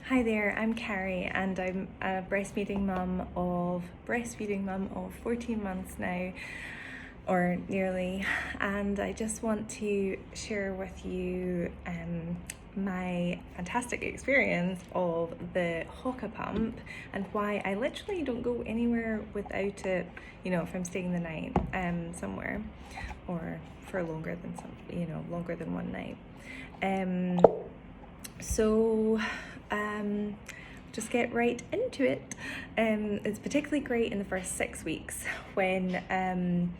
Hi there, I'm Carrie and I'm a breastfeeding mum of 14 months now, or nearly, and I just want to share with you my fantastic experience of the Haakaa pump and why I literally don't go anywhere without it, if I'm staying the night somewhere, or for longer than one night. So just get right into it. It's particularly great in the first 6 weeks when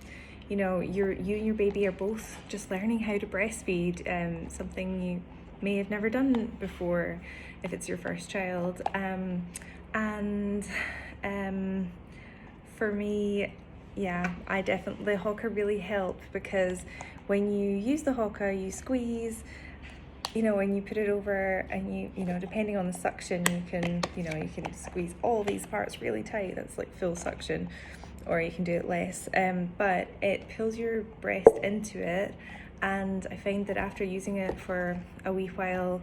you and your baby are both just learning how to breastfeed, something you may have never done before if it's your first child. For me, I definitely, the Haakaa really helped, because when you use the Haakaa, you squeeze, when you put it over, and depending on the suction, you can squeeze all these parts really tight. That's like full suction, or you can do it less. But it pulls your breast into it, and I find that after using it for a wee while,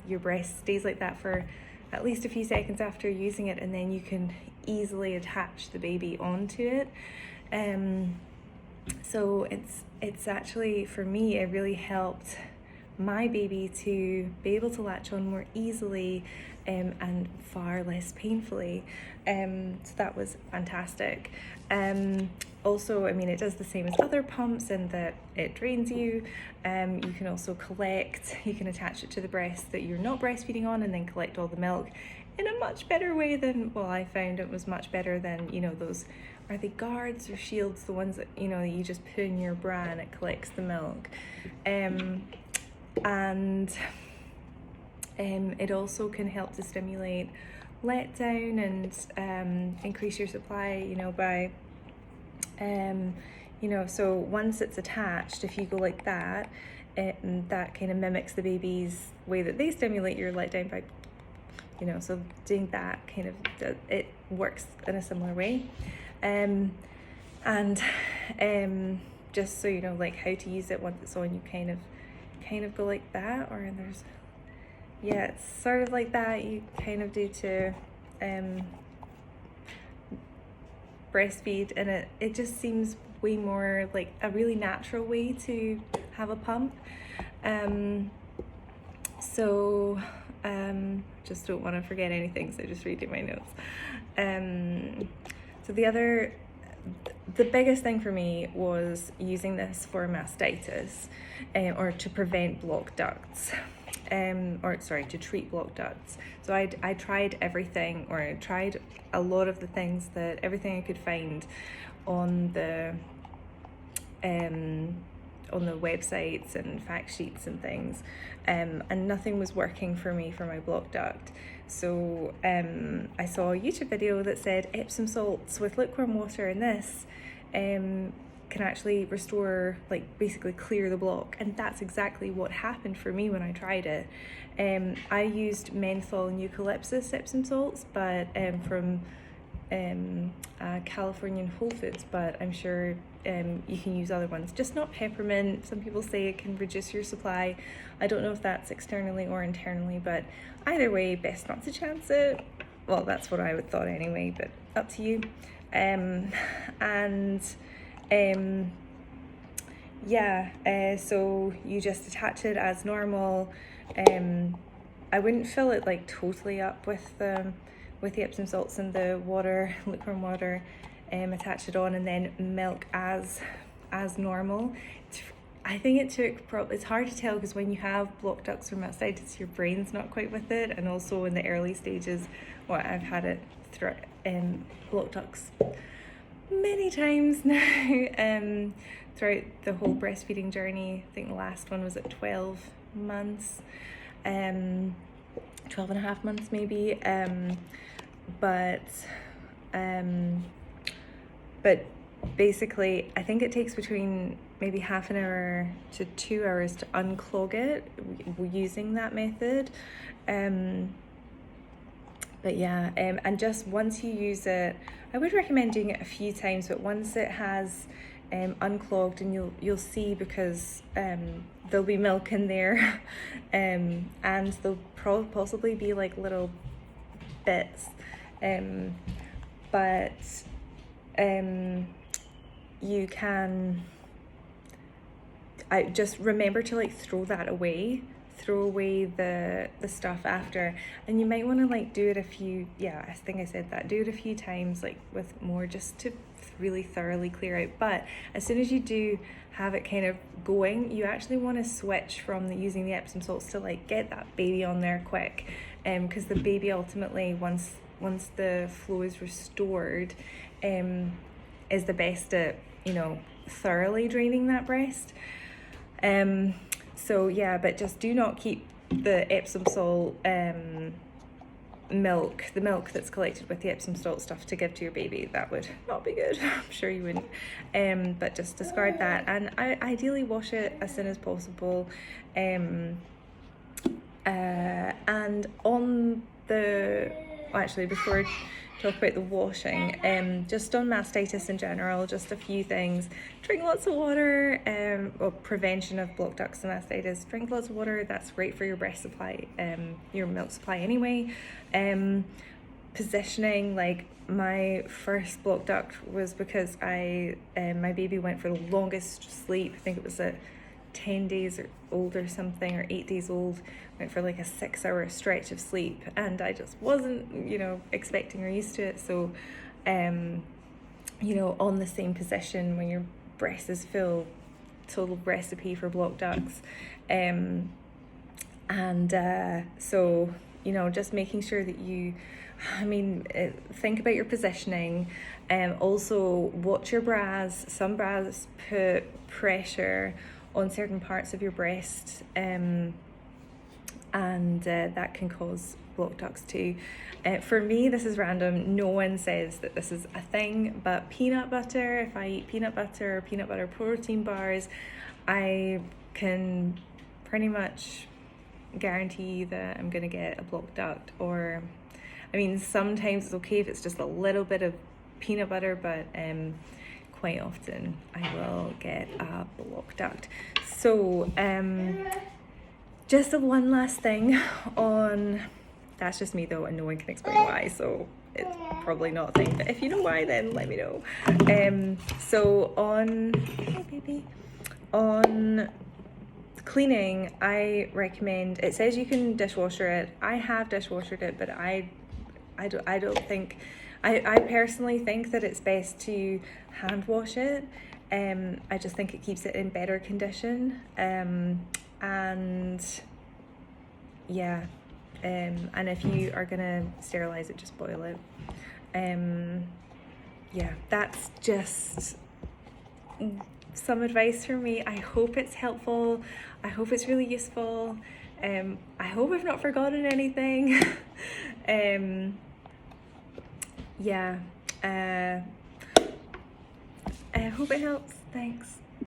your breast stays like that for at least a few seconds after using it, and then you can easily attach the baby onto it. So it's actually, for me, it really helped my baby to be able to latch on more easily and far less painfully. So that was fantastic. Also, it does the same as other pumps in that it drains you. You can also you can attach it to the breast that you're not breastfeeding on, and then collect all the milk in a much better way than, I found it was much better than, those, are they guards or shields, the ones that, you just put in your bra and it collects the milk. And it also can help to stimulate letdown and increase your supply, by so once it's attached, if you go like that, that kind of mimics the baby's way that they stimulate your letdown by, so doing that it works in a similar way. Just so you know, like, how to use it once it's on, you kind of go like that, or it's sort of like that. You kind of do to breastfeed, and it just seems way more like a really natural way to have a pump. Just don't want to forget anything, so just reading my notes. So the biggest thing for me was using this for mastitis, or to prevent blocked ducts, to treat blocked ducts. So I tried everything, or I tried a lot of the things, everything I could find on the websites and fact sheets and things, and nothing was working for me for my blocked duct. So I saw a YouTube video that said Epsom salts with lukewarm water, and this can actually restore, basically clear the block, and that's exactly what happened for me when I tried it. I used menthol and eucalyptus Epsom salts, but from Californian Whole Foods, but I'm sure you can use other ones, just not peppermint. Some people say it can reduce your supply. I don't know if that's externally or internally, but either way, best not to chance it. Well, that's what I would thought anyway, but up to you. So you just attach it as normal. I wouldn't fill it totally up with the Epsom salts and the water, lukewarm water. Attach it on, and then milk as normal. I think it took it's hard to tell, because when you have blocked ducts or mastitis, your brain's not quite with it, and also in the early stages, I've had it through blocked ducts many times now, throughout the whole breastfeeding journey. I think the last one was at 12 months, 12 and a half months maybe, but basically I think it takes between maybe half an hour to 2 hours to unclog it using that method. And just once you use it, I would recommend doing it a few times, but once it has unclogged, and you'll see, because there'll be milk in there, and there'll possibly be like little bits, but you can, I just remember to like throw away the stuff after, and you might want to like do it a few, I think I said that, do it a few times, like with more, just to really thoroughly clear out. But as soon as you do have it kind of going, you actually want to switch from using the Epsom salts to like get that baby on there quick, because the baby ultimately, once the flow is restored, is the best at, thoroughly draining that breast. So yeah, but just do not keep the Epsom salt milk, the milk that's collected with the Epsom salt stuff, to give to your baby. That would not be good. I'm sure you wouldn't. But just discard that, and ideally wash it as soon as possible. And on the, actually, before I talk about the washing, just on mastitis in general, just a few things. Drink lots of water, prevention of blocked ducts and mastitis. Drink lots of water, that's great for your breast supply, your milk supply anyway. Positioning, like my first blocked duct was because my baby went for the longest sleep. I think it was at 10 days old or something, or 8 days old, went for like a 6-hour stretch of sleep, and I just wasn't, expecting or used to it. So, on the same position when your breast is full, total recipe for blocked ducts. So, just making sure that you, think about your positioning, also watch your bras. Some bras put pressure on certain parts of your breast, and that can cause blocked ducts too. For me, this is random. No one says that this is a thing, but peanut butter, if I eat peanut butter or peanut butter protein bars, I can pretty much guarantee that I'm gonna get a blocked duct. Or, sometimes it's okay if it's just a little bit of peanut butter, but quite often I will get a blocked duct. So just one last thing on, that's just me though, and no one can explain why, so it's probably not a thing, but if you know why, then let me know. So on cleaning, I recommend, it says you can dishwasher it. I have dishwashered it, but I don't think, I personally think that it's best to hand wash it. I just think it keeps it in better condition. And if you are gonna sterilize it, just boil it. That's just some advice from me. I hope it's helpful. I hope it's really useful. I hope I've not forgotten anything. I hope it helps. Thanks.